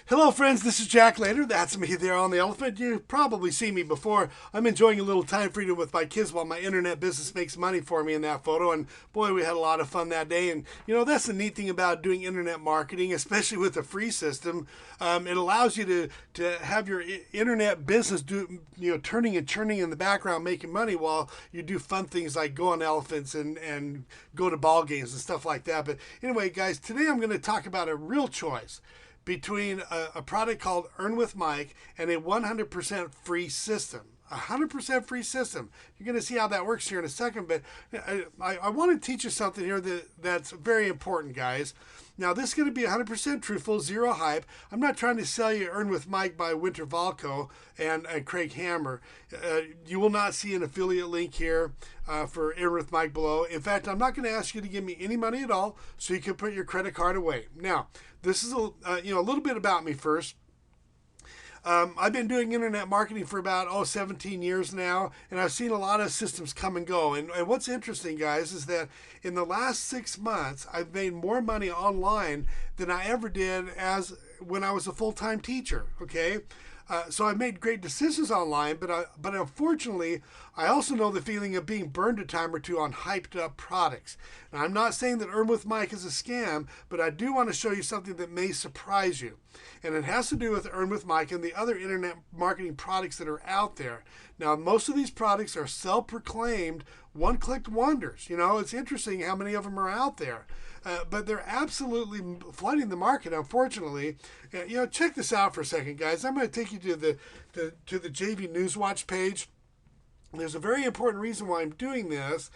Hello, friends. This is Jack Later. That's me there on the elephant. You've probably seen me before. I'm enjoying a little time freedom with my kids while my internet business makes money for me in that photo. And boy, we had a lot of fun that day. And that's the neat thing about doing internet marketing, especially with a free system. It allows you to have your internet business turning and churning in the background, making money while you do fun things like go on elephants and go to ball games and stuff like that. But anyway, guys, today I'm going to talk about a real choice between a product called Earn with Mike and a 100% free system. 100% free system. You're going to see how that works here in a second, but I want to teach you something here that's very important, guys. Now, this is going to be 100% truthful, zero hype. I'm not trying to sell you Earn with Mike by Winter Valco and Craig Hammer. You will not see an affiliate link here for Earn with Mike below. In fact, I'm not going to ask you to give me any money at all, so you can put your credit card away. Now, this is a little bit about me first. I've been doing internet marketing for about 17 years now, and I've seen a lot of systems come and go. And what's interesting, guys, is that in the last 6 months, I've made more money online than I ever did as when I was a full-time teacher. Okay. So I made great decisions online, but unfortunately, I also know the feeling of being burned a time or two on hyped up products. Now, I'm not saying that Earn with Mike is a scam, but I do want to show you something that may surprise you. And it has to do with Earn with Mike and the other internet marketing products that are out there. Now, most of these products are self-proclaimed one-click wonders. It's interesting how many of them are out there. But they're absolutely flooding the market, unfortunately. Check this out for a second, guys. I'm going to take you to the JV Newswatch page. There's a very important reason why I'm doing this.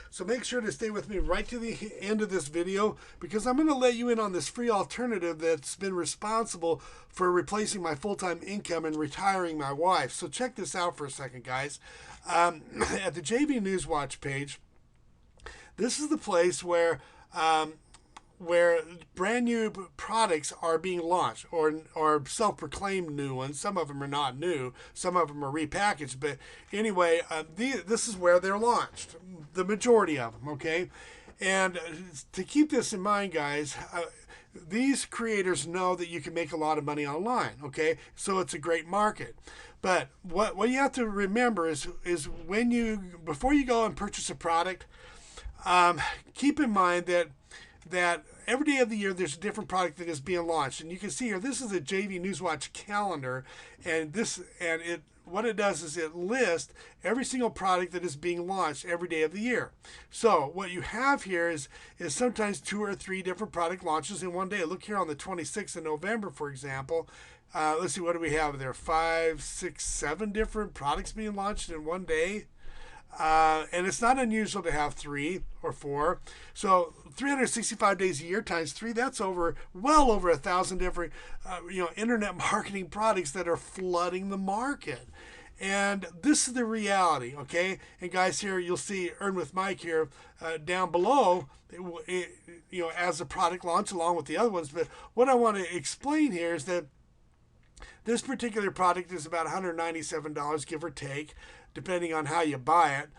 So make sure to stay with me right to the end of this video, because I'm going to let you in on this free alternative that's been responsible for replacing my full-time income and retiring my wife. So check this out for a second, guys. At the JV Newswatch page, this is the place where brand new products are being launched, or self-proclaimed new ones. Some of them are not new, some of them are repackaged, but anyway, this is where they're launched, the majority of them. Okay, and to keep this in mind, guys, these creators know that you can make a lot of money online. Okay, so it's a great market. But what you have to remember is before you go and purchase a product, keep in mind that every day of the year there's a different product that is being launched. And you can see here, this is a JV Newswatch calendar, what it does is it lists every single product that is being launched every day of the year. So what you have here is sometimes 2 or 3 different product launches in one day. Look here on the 26th of November, for example. Let's see, what do we have there? 5, 6, 7 different products being launched in one day. And it's not unusual to have 3 or 4. So 365 days a year times 3, that's well over 1,000 different, internet marketing products that are flooding the market. And this is the reality, okay? And guys, here you'll see Earn with Mike here down below, as a product launch along with the other ones. But what I want to explain here is that this particular product is about $197, give or take, depending on how you buy it,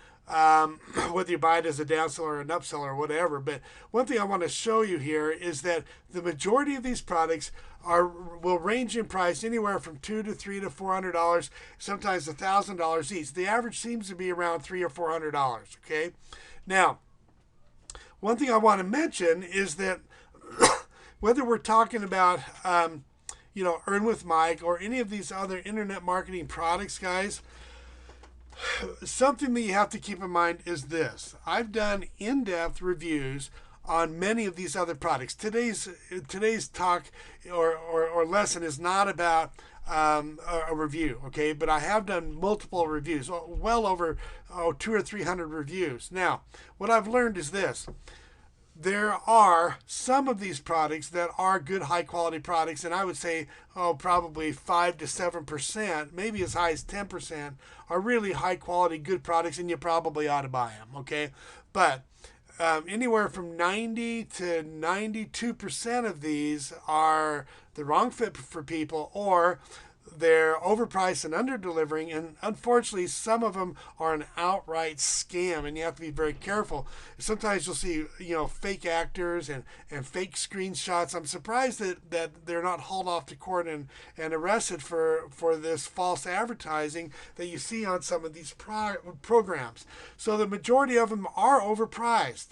whether you buy it as a downseller or an upseller or whatever. But one thing I want to show you here is that the majority of these products will range in price anywhere from $200 to $300 to $400, sometimes $1,000 each. The average seems to be around $300 or $400. Okay, now one thing I want to mention is that whether we're talking about Earn with Mike or any of these other internet marketing products, guys, something that you have to keep in mind is this. I've done in-depth reviews on many of these other products. Today's talk or lesson is not about a review, okay? But I have done multiple reviews, well over 200 or 300 reviews. Now, what I've learned is this. There are some of these products that are good, high-quality products, and I would say, probably 5 to 7%, maybe as high as 10%, are really high-quality, good products, and you probably ought to buy them, okay? But anywhere from 90 to 92% of these are the wrong fit for people, or they're overpriced and under-delivering, and unfortunately, some of them are an outright scam, and you have to be very careful. Sometimes you'll see, fake actors and fake screenshots. I'm surprised that they're not hauled off to court and arrested for this false advertising that you see on some of these programs. So the majority of them are overpriced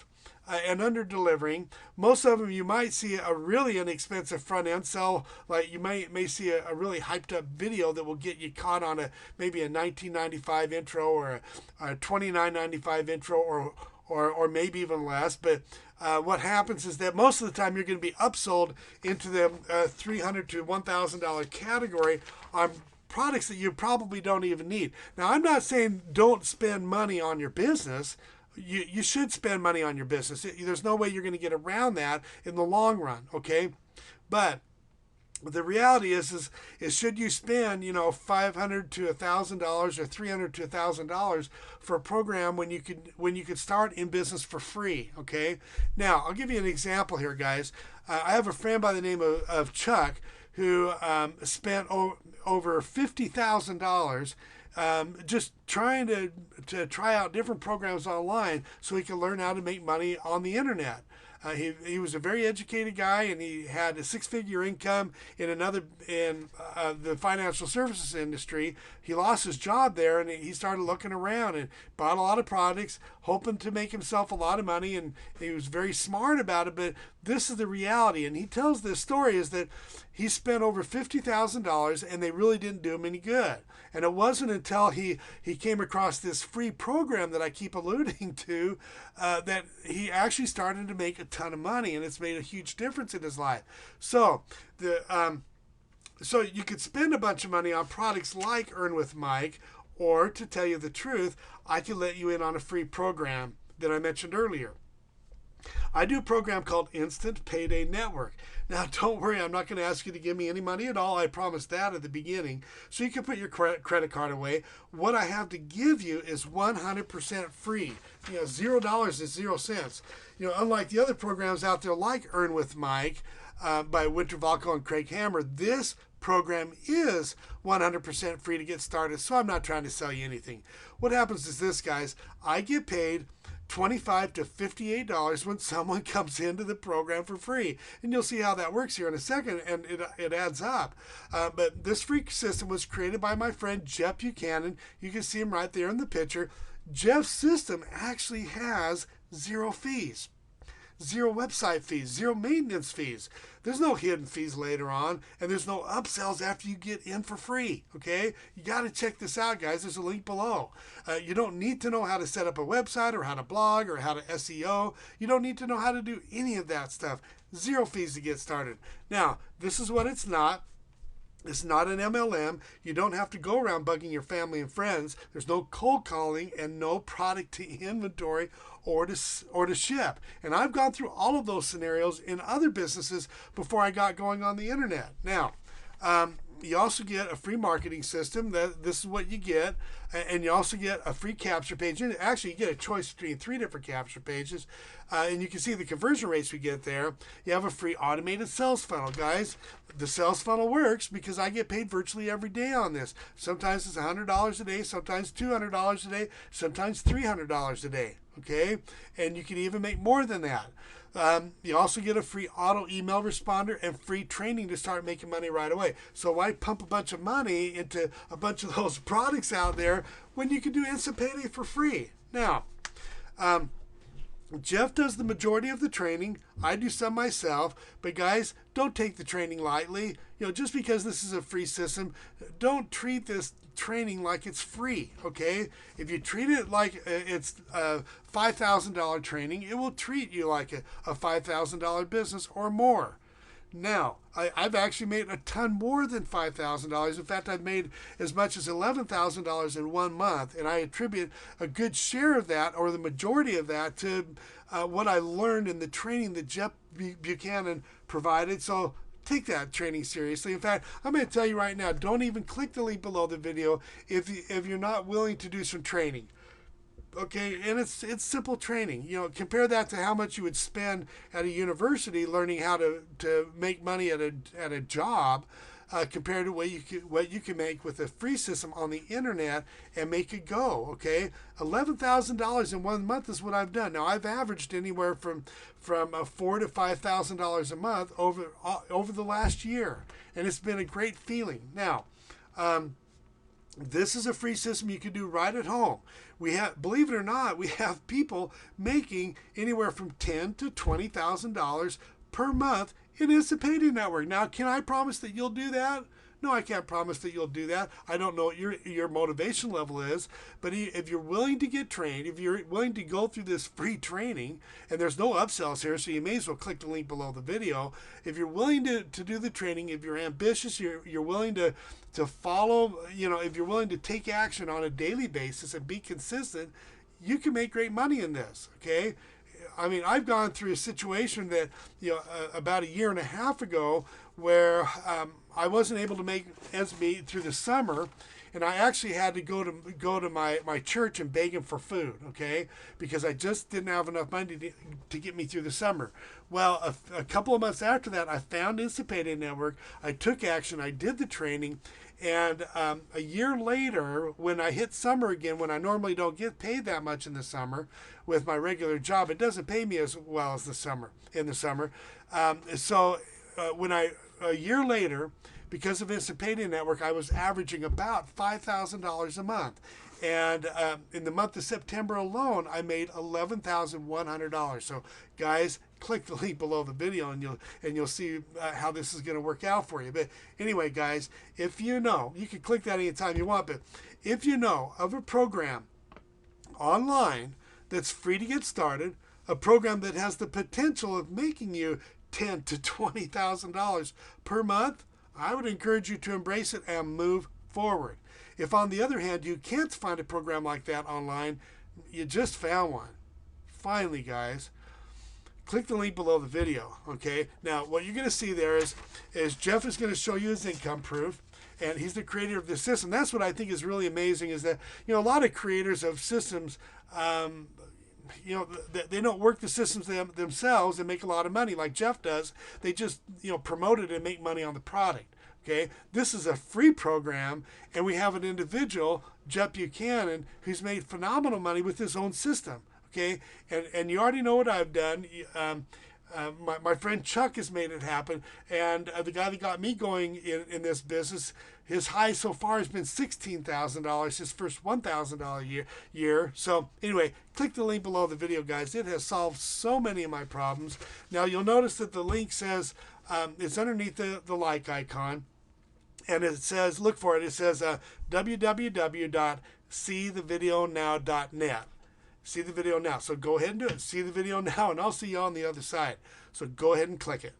and under delivering. Most of them you might see a really inexpensive front end sell, like you may see a really hyped up video that will get you caught on maybe a $19.95 intro or a $29.95 intro or maybe even less. But what happens is that most of the time you're going to be upsold into the $300 to $1,000 category on products that you probably don't even need. Now, I'm not saying don't spend money on your business. You should spend money on your business. There's no way you're going to get around that in the long run, okay? But the reality is should you spend, $500 to $1,000 or $300 to $1,000 for a program when you could start in business for free, okay? Now, I'll give you an example here, guys. I have a friend by the name of Chuck who spent over $50,000 just trying to try out different programs online so he could learn how to make money on the internet. He was a very educated guy, and he had a six-figure income in the financial services industry. He lost his job there, and he started looking around and bought a lot of products, hoping to make himself a lot of money, and he was very smart about it. But this is the reality, and he tells this story is that he spent over $50,000, and they really didn't do him any good. And it wasn't until he came across this free program that I keep alluding to that he actually started to make a ton of money, and it's made a huge difference in his life. So so you could spend a bunch of money on products like Earn with Mike, or to tell you the truth, I could let you in on a free program that I mentioned earlier. I do a program called Instant Payday Network. Now, don't worry, I'm not going to ask you to give me any money at all. I promised that at the beginning. So you can put your credit card away. What I have to give you is 100% free. $0 is 0 cents. Unlike the other programs out there like Earn with Mike by Winter Valco and Craig Hammer, this program is 100% free to get started. So I'm not trying to sell you anything. What happens is this, guys. I get paid $25 to $58 when someone comes into the program for free. And you'll see how that works here in a second, and it adds up. But this free system was created by my friend Jeff Buchanan. You can see him right there in the picture. Jeff's system actually has zero fees. Zero website fees, zero maintenance fees. There's no hidden fees later on, and there's no upsells after you get in for free, okay? You got to check this out, guys. There's a link below. You don't need to know how to set up a website or how to blog or how to SEO. You don't need to know how to do any of that stuff. Zero fees to get started. Now, this is what it's not. It's not an MLM. You don't have to go around bugging your family and friends. There's no cold calling and no product to inventory or to ship. And I've gone through all of those scenarios in other businesses before I got going on the internet. Now, you also get a free marketing system. This is what you get. And you also get a free capture page. And actually, you get a choice between 3 different capture pages. And you can see the conversion rates we get there. You have a free automated sales funnel, guys. The sales funnel works because I get paid virtually every day on this. Sometimes it's $100 a day, sometimes $200 a day, sometimes $300 a day. Okay? And you can even make more than that. You also get a free auto email responder and free training to start making money right away. So why pump a bunch of money into a bunch of those products out there when you can do instant payday for free? Now, Jeff does the majority of the training. I do some myself. But guys, don't take the training lightly. Just because this is a free system, don't treat this training like it's free, okay? If you treat it like it's a $5,000 training, it will treat you like a $5,000 business or more. Now, I've actually made a ton more than $5,000. In fact, I've made as much as $11,000 in 1 month, and I attribute a good share of that, or the majority of that, to what I learned in the training that Jeff Buchanan provided. So take that training seriously. In fact, I'm going to tell you right now, don't even click the link below the video if you're not willing to do some training. Okay, and it's simple training. Compare that to how much you would spend at a university learning how to make money at a job. compared to what you can make with a free system on the internet and make it go. Okay, $11,000 in 1 month is what I've done. Now I've averaged anywhere from $4,000 to $5,000 a month over the last year, and it's been a great feeling. Now. This is a free system you can do right at home. We have, believe it or not, we have people making anywhere from $10,000 to $20,000 per month in Instant Network. Now, can I promise that you'll do that? No, I can't promise that you'll do that. I don't know what your motivation level is, but if you're willing to get trained, if you're willing to go through this free training, and there's no upsells here, so you may as well click the link below the video. If you're willing to do the training, if you're ambitious, you're willing to follow, if you're willing to take action on a daily basis and be consistent, you can make great money in this, okay? I mean, I've gone through a situation that, about a year and a half ago where I wasn't able to make ends meet through the summer, and I actually had to go to my church and beg them for food, okay, because I just didn't have enough money to get me through the summer. Well, a couple of months after that, I found Instant Payday Network. I took action. I did the training. And a year later, when I hit summer again, when I normally don't get paid that much in the summer with my regular job, it doesn't pay me as well as in the summer. A year later, because of Instant Payday Network, I was averaging about $5,000 a month. And in the month of September alone, I made $11,100. So, guys, click the link below the video, and you'll see how this is going to work out for you. But anyway, guys, if you can click that anytime you want. But if you know of a program online that's free to get started, a program that has the potential of making you $10,000 to $20,000 per month, I would encourage you to embrace it and move forward. If, on the other hand, you can't find a program like that online, you just found one. Finally, guys, click the link below the video, okay? Now, what you're going to see there is Jeff is going to show you his income proof, and he's the creator of this system. That's what I think is really amazing, is that, a lot of creators of systems, they don't work the systems themselves and make a lot of money like Jeff does. They just, promote it and make money on the product. Okay, this is a free program, and we have an individual, Jeff Buchanan, who's made phenomenal money with his own system. Okay, and you already know what I've done. My friend Chuck has made it happen, and the guy that got me going in this business, his high so far has been $16,000, his first $1,000 year. So anyway, click the link below the video, guys. It has solved so many of my problems. Now you'll notice that the link says, it's underneath the like icon, and it says, look for it, it says www.seethevideonow.net. See the video now. So go ahead and do it. See the video now, and I'll see you on the other side. So go ahead and click it.